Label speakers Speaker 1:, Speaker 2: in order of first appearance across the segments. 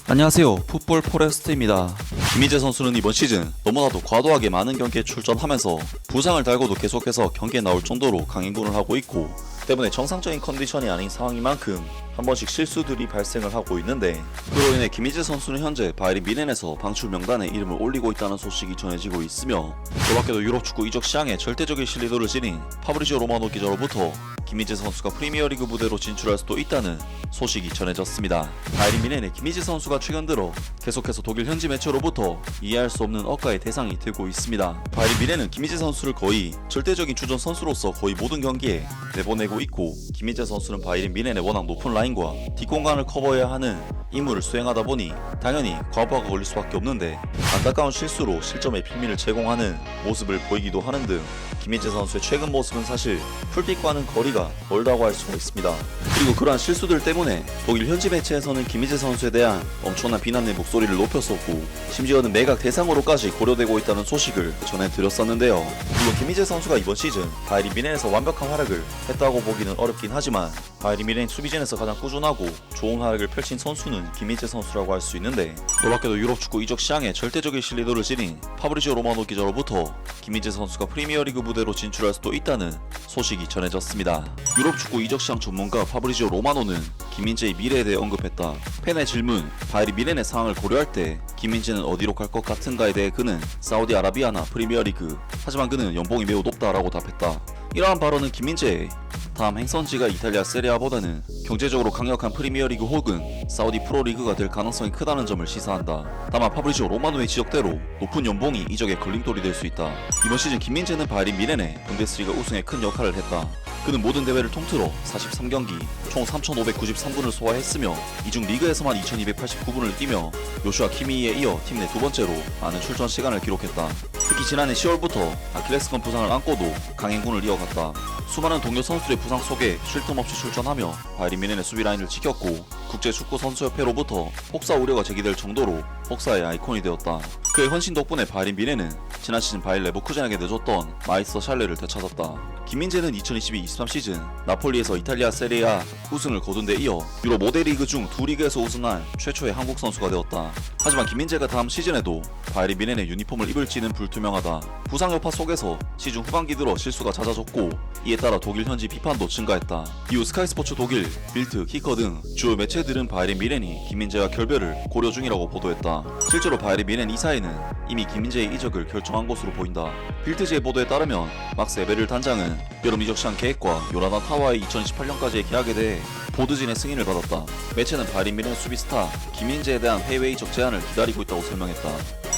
Speaker 1: 안녕하세요. 풋볼 포레스트입니다. 김희재 선수는 이번 시즌 너무나도 과도하게 많은 경기에 출전하면서 부상을 달고도 계속해서 경기에 나올 정도로 강행군을 하고 있고, 때문에 정상적인 컨디션이 아닌 상황인 만큼 한 번씩 실수들이 발생을 하고 있는데, 그로 인해 김희재 선수는 현재 바이에른 뮌헨에서 방출 명단에 이름을 올리고 있다는 소식이 전해지고 있으며, 그 밖에도 유럽 축구 이적 시장에 절대적인 신뢰도를 지닌 파브리지오 로마노 기자로부터 김희재 선수가 프리미어리그 무대로 진출할 수도 있다는 소식이 전해졌습니다. 바이에른 뮌헨의 김희재 선수가 최근 들어 계속해서 독일 현지 매체로부터 이해할 수 없는 억가의 대상이 되고 있습니다. 바이에른 뮌헨은 김희재 선수를 거의 절대적인 주전 선수로서 거의 모든 경기에 내보내고 있고, 김희재 선수는 바이에른 뮌헨의 워낙 높은 라인과 뒷공간을 커버해야 하는 임무를 수행하다 보니 당연히 과부하가 걸릴 수밖에 없는데, 안타까운 실수로 실점의 필미를 제공하는 모습을 보이기도 하는 등 김희재 선수의 최근 모습은 사실 풀빛과는 거리가 멀다고 할 수가 있습니다. 그리고 그러한 실수들 때문에 독일 현지 매체에서는 김희재 선수에 대한 엄청난 비난의 목소리를 높였었고, 심지어는 매각 대상으로까지 고려되고 있다는 소식을 전해드렸었는데요. 물론 김희재 선수가 이번 시즌 바이에른 뮌헨에서 완벽한 활약을 했다고 보기는 어렵긴 하지만, 바이에른 뮌헨 수비진에서 가장 꾸준하고 좋은 활약을 펼친 선수는 김희재 선수라고 할 수 있는데, 놀랍게도 유럽 축구 이적 시장에 절대적인 신뢰도를 지닌 파브리지오 로마노 기자로부터 김희재 선수가 프리미어리그 무대로 진출할 수도 있다는 소식이 전해졌습니다. 유럽 축구 이적 시장 전문가 파브리지오 로마노는 김민재의 미래에 대해 언급했다. 팬의 질문, 바이에른 뮌헨의 상황을 고려할 때 김민재는 어디로 갈 것 같은가에 대해 그는 사우디아라비아나 프리미어리그, 하지만 그는 연봉이 매우 높다라고 답했다. 이러한 발언은 김민재의 다음 행선지가 이탈리아 세리아보다는 경제적으로 강력한 프리미어리그 혹은 사우디 프로리그가 될 가능성이 크다는 점을 시사한다. 다만 파브리지오 로마노의 지적대로 높은 연봉이 이적의 걸림돌이 될 수 있다. 이번 시즌 김민재는 바이에른 뮌헨의 분데스리가 우승에 큰 역할을 했다. 그는 모든 대회를 통틀어 43경기 총 3,593분을 소화했으며, 이중 리그에서만 2,289분을 뛰며 요슈아 키미히에 이어 팀 내 두 번째로 많은 출전 시간을 기록했다. 특히 지난해 10월부터 아킬레스건 부상을 안고도 강행군을 이어갔다. 수많은 동료 선수들의 부상 속에 쉴 틈 없이 출전하며 바이에른 뮌헨의 수비 라인을 지켰고, 국제축구선수협회로부터 혹사 우려가 제기될 정도로 혹사의 아이콘이 되었다. 그의 헌신 덕분에 바이에른 뮌헨은 지난 시즌 바이엘 레버쿠젠에게 내줬던 마이스터 샬레를 되찾았다. 김민재는 2022-23 시즌 나폴리에서 이탈리아 세리아 우승을 거둔 데 이어 유럽 5대 리그 중 두 리그에서 우승한 최초의 한국 선수가 되었다. 하지만 김민재가 다음 시즌에도 바이에른 뮌헨의 유니폼을 입을지는 불투명하다. 부상 여파 속에서 시즌 후반기 들어 실수가 잦아졌고, 이에 따라 독일 현지 비판도 증가했다. 이후 스카이스포츠 독일, 빌트, 키커 등 주요 매체들은 바이에른 뮌헨이 김민재와 결별을 고려 중이라고 보도했다. 실제로 바이에른 뮌헨 이사회는 이미 김민재의 이적을 결정한 것으로 보인다. 빌트지의 보도에 따르면 막스 에베를 단장은 여름 이적 시장 계획과 요나단 타와의 2018년까지의 계약에 대해 보드진의 승인을 받았다. 매체는 바이에른 뮌헨 수비스타 김민재에 대한 해외 이적 제안을 기다리고 있다고 설명했다.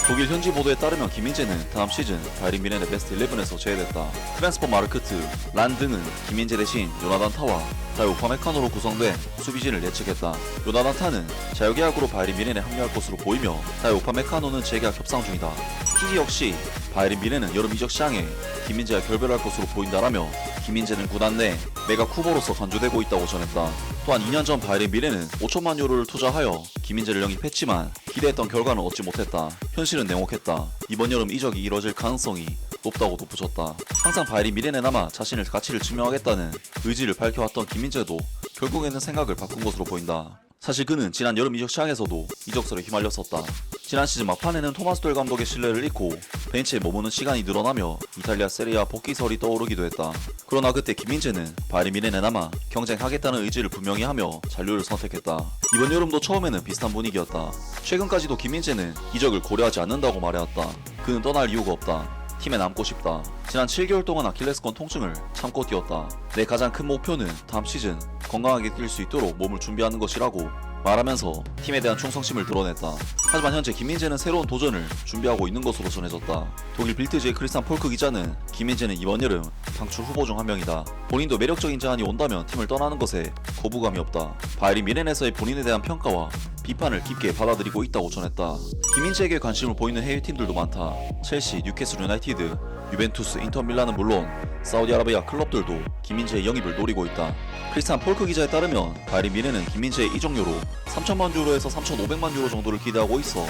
Speaker 1: 독일 현지 보도에 따르면 김민재는 다음 시즌 바이에른 뮌헨의 베스트 11에서 제외됐다. 트랜스퍼 마르크트, 란 등은 김민재 대신 요나단 타와, 다이오 우파메카노로 구성된 수비진을 예측했다. 요나단 타는 자유계약으로 바이에른 뮌헨에 합류할 것으로 보이며, 다이오 우파메카노는 재계약 협상 중이다. 키지 역시 바이에른 뮌헨은 여름 이적 시장에 김민재와 결별할 것으로 보인다라며, 김민재는 구단 내 매각 후보로서 간주되고 있다고 전했다. 또한 2년 전 바이에른 뮌헨은 5천만 유로를 투자하여 김민재를 영입했지만 기대했던 결과는 얻지 못했다. 현실은 냉혹했다. 이번 여름 이적이 이뤄질 가능성이 높다고 덧붙였다. 항상 바이에른 뮌헨에 남아 자신의 가치를 증명하겠다는 의지를 밝혀왔던 김민재도 결국에는 생각을 바꾼 것으로 보인다. 사실 그는 지난 여름 이적 시장에서도 이적설에 휘말렸었다. 지난 시즌 막판에는 토마스 돨 감독의 신뢰를 잃고 벤치에 머무는 시간이 늘어나며 이탈리아 세리아 복귀설이 떠오르기도 했다. 그러나 그때 김민재는 바이에른 뮌헨에 남아 경쟁하겠다는 의지를 분명히 하며 잔류를 선택했다. 이번 여름도 처음에는 비슷한 분위기였다. 최근까지도 김민재는 이적을 고려하지 않는다고 말해왔다. 그는 떠날 이유가 없다. 팀에 남고 싶다. 지난 7개월 동안 아킬레스건 통증을 참고 뛰었다. 내 가장 큰 목표는 다음 시즌 건강하게 뛸 수 있도록 몸을 준비하는 것이라고 말하면서 팀에 대한 충성심을 드러냈다. 하지만 현재 김민재는 새로운 도전을 준비하고 있는 것으로 전해졌다. 독일 빌트지의 크리스탄 폴크 기자는 김민재는 이번 여름 방출 후보 중 한 명이다. 본인도 매력적인 제안이 온다면 팀을 떠나는 것에 거부감이 없다. 바이에른 뮌헨에서의 본인에 대한 평가와 비판을 깊게 받아들이고 있다고 전했다. 김민재에게 관심을 보이는 해외 팀들도 많다. 첼시, 뉴캐슬 유나이티드, 유벤투스, 인터밀란은 물론 사우디아라비아 클럽들도 김민재의 영입을 노리고 있다. 크리스탄 폴크 기자에 따르면 바이에른 뮌헨은 김민재의 이적료로 3천만 유로에서 3,500만 유로 정도를 기대하고 있어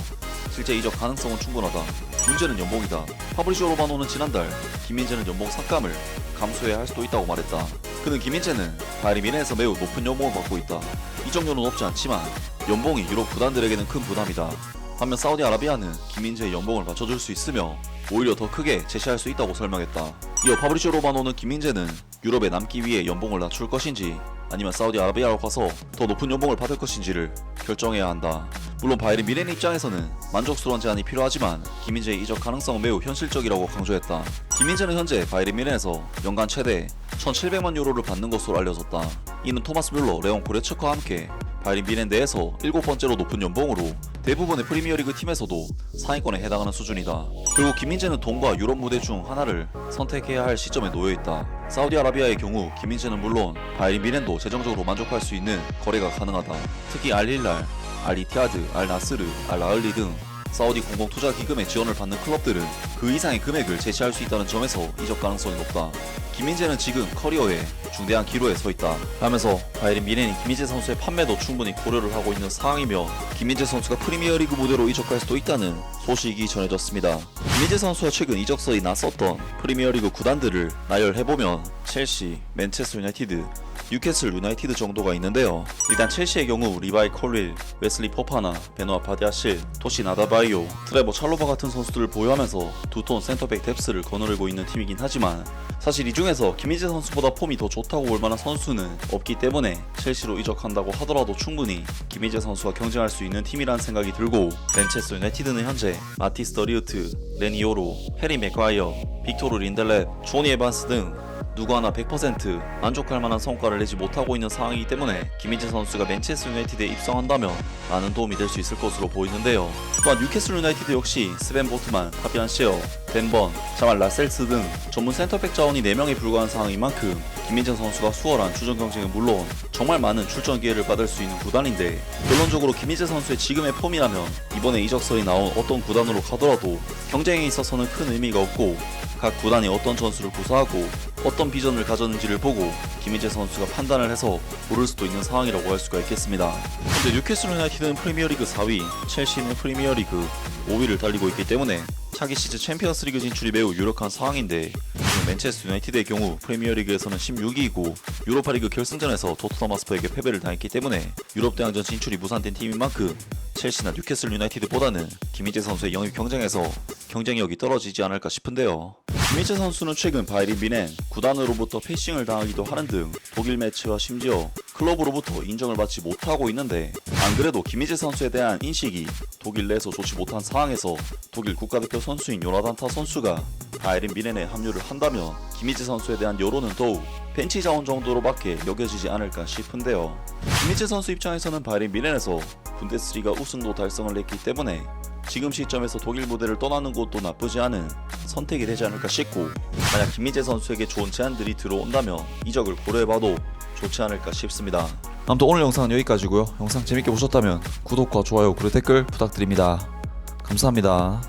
Speaker 1: 실제 이적 가능성은 충분하다. 문제는 연봉이다. 파브리지오 로마노는 지난달 김민재는 연봉 삭감을 감수해야 할 수도 있다고 말했다. 그는 김민재는 바이에른 뮌헨에서 매우 높은 연봉을 받고 있다. 이 정도는 높지 않지만 연봉이 유럽 구단들에게는 큰 부담이다. 반면 사우디아라비아는 김민재의 연봉을 맞춰줄 수 있으며 오히려 더 크게 제시할 수 있다고 설명했다. 이어 파브리지오 로마노는 김민재는 유럽에 남기 위해 연봉을 낮출 것인지 아니면 사우디아라비아로 가서 더 높은 연봉을 받을 것인지를 결정해야 한다. 물론 바이에른 뮌헨 입장에서는 만족스러운 제안이 필요하지만 김민재의 이적 가능성은 매우 현실적이라고 강조했다. 김민재는 현재 바이에른 뮌헨에서 연간 최대 1,700만 유로를 받는 것으로 알려졌다. 이는 토마스 뮬러, 레온 고레츠카와 함께 바이에른 뮌헨 내에서 7번째로 높은 연봉으로 대부분의 프리미어리그 팀에서도 상위권에 해당하는 수준이다. 그리고 김민재는 돈과 유럽 무대 중 하나를 선택해야 할 시점에 놓여있다. 사우디아라비아의 경우 김민재는 물론 바이에른 뮌헨도 재정적으로 만족할 수 있는 거래가 가능하다. 특히 알힐랄, 알이티하드, 알나스르, 알라흘리 등 사우디 공공투자기금의 지원을 받는 클럽들은 그 이상의 금액을 제시할 수 있다는 점에서 이적 가능성이 높다. 김민재는 지금 커리어의 중대한 기로에 서 있다 하면서 바이에른 뮌헨이 김민재 선수의 판매도 충분히 고려를 하고 있는 상황이며 김민재 선수가 프리미어리그 무대로 이적할 수도 있다는 소식이 전해졌습니다. 김민재 선수가 최근 이적설이 났었던 프리미어리그 구단들을 나열해보면 첼시, 맨체스터 유나이티드, 뉴캐슬 유나이티드 정도가 있는데요. 일단 첼시의 경우 리바이 콜릴, 웨슬리 포파나, 베노아 바디아실, 토시 나다바이오, 트레버 찰로바 같은 선수들을 보유하면서 두톤 센터백 뎁스를 거느리고 있는 팀이긴 하지만 사실 이 중에서 김민재 선수보다 폼이 더 좋다고 볼 만한 선수는 없기 때문에 첼시로 이적한다고 하더라도 충분히 김민재 선수와 경쟁할 수 있는 팀이라는 생각이 들고, 맨체스터 유나이티드는 현재 마티스 더리우트, 레니 요로, 해리 맥과이어, 빅토르 린델랩, 조니 에반스 등 누구 하나 100% 만족할 만한 성과를 내지 못하고 있는 상황이기 때문에 김민재 선수가 맨체스터 유나이티드에 입성한다면 많은 도움이 될 수 있을 것으로 보이는데요. 또한 뉴캐슬 유나이티드 역시 스벤 보트만, 파비안 시어, 벤번, 자말 라셀스 등 전문 센터백 자원이 4명에 불과한 상황인 만큼 김민재 선수가 수월한 주전 경쟁은 물론 정말 많은 출전 기회를 받을 수 있는 구단인데, 결론적으로 김민재 선수의 지금의 폼이라면 이번에 이적설이 나온 어떤 구단으로 가더라도 경쟁에 있어서는 큰 의미가 없고, 각 구단이 어떤 전술을 구사하고 어떤 비전을 가졌는지를 보고 김민재 선수가 판단을 해서 고를 수도 있는 상황이라고 할 수가 있겠습니다. 현재 뉴캐슬 유나이티드는 프리미어리그 4위, 첼시는 프리미어리그 5위를 달리고 있기 때문에 차기 시즌 챔피언스리그 진출이 매우 유력한 상황인데, 맨체스터 유나이티드의 경우 프리미어리그에서는 16위이고 유로파리그 결승전에서 토트넘 하스퍼에게 패배를 당했기 때문에 유럽 대항전 진출이 무산된 팀인 만큼 첼시나 뉴캐슬 유나이티드보다는 김민재 선수의 영입 경쟁에서 경쟁력이 떨어지지 않을까 싶은데요. 김민재 선수는 최근 바이에른 뮌헨 구단으로부터 패싱을 당하기도 하는 등 독일 매치와 심지어 클럽으로부터 인정을 받지 못하고 있는데, 안 그래도 김민재 선수에 대한 인식이 독일 내에서 좋지 못한 상황에서 독일 국가대표 선수인 요나단 타 선수가 바이에른 뮌헨에 합류를 한다면 김민재 선수에 대한 여론은 더욱 벤치 자원 정도로밖에 여겨지지 않을까 싶은데요. 김민재 선수 입장에서는 바이에른 뮌헨에서 분데스리가 우승도 달성을 했기 때문에 지금 시점에서 독일 무대를 떠나는 것도 나쁘지 않은 선택이 되지 않을까 싶고, 만약 김민재 선수에게 좋은 제안들이 들어온다면 이적을 고려해봐도 좋지 않을까 싶습니다. 아무튼 오늘 영상은 여기까지고요. 영상 재밌게 보셨다면 구독과 좋아요 그리고 댓글 부탁드립니다. 감사합니다.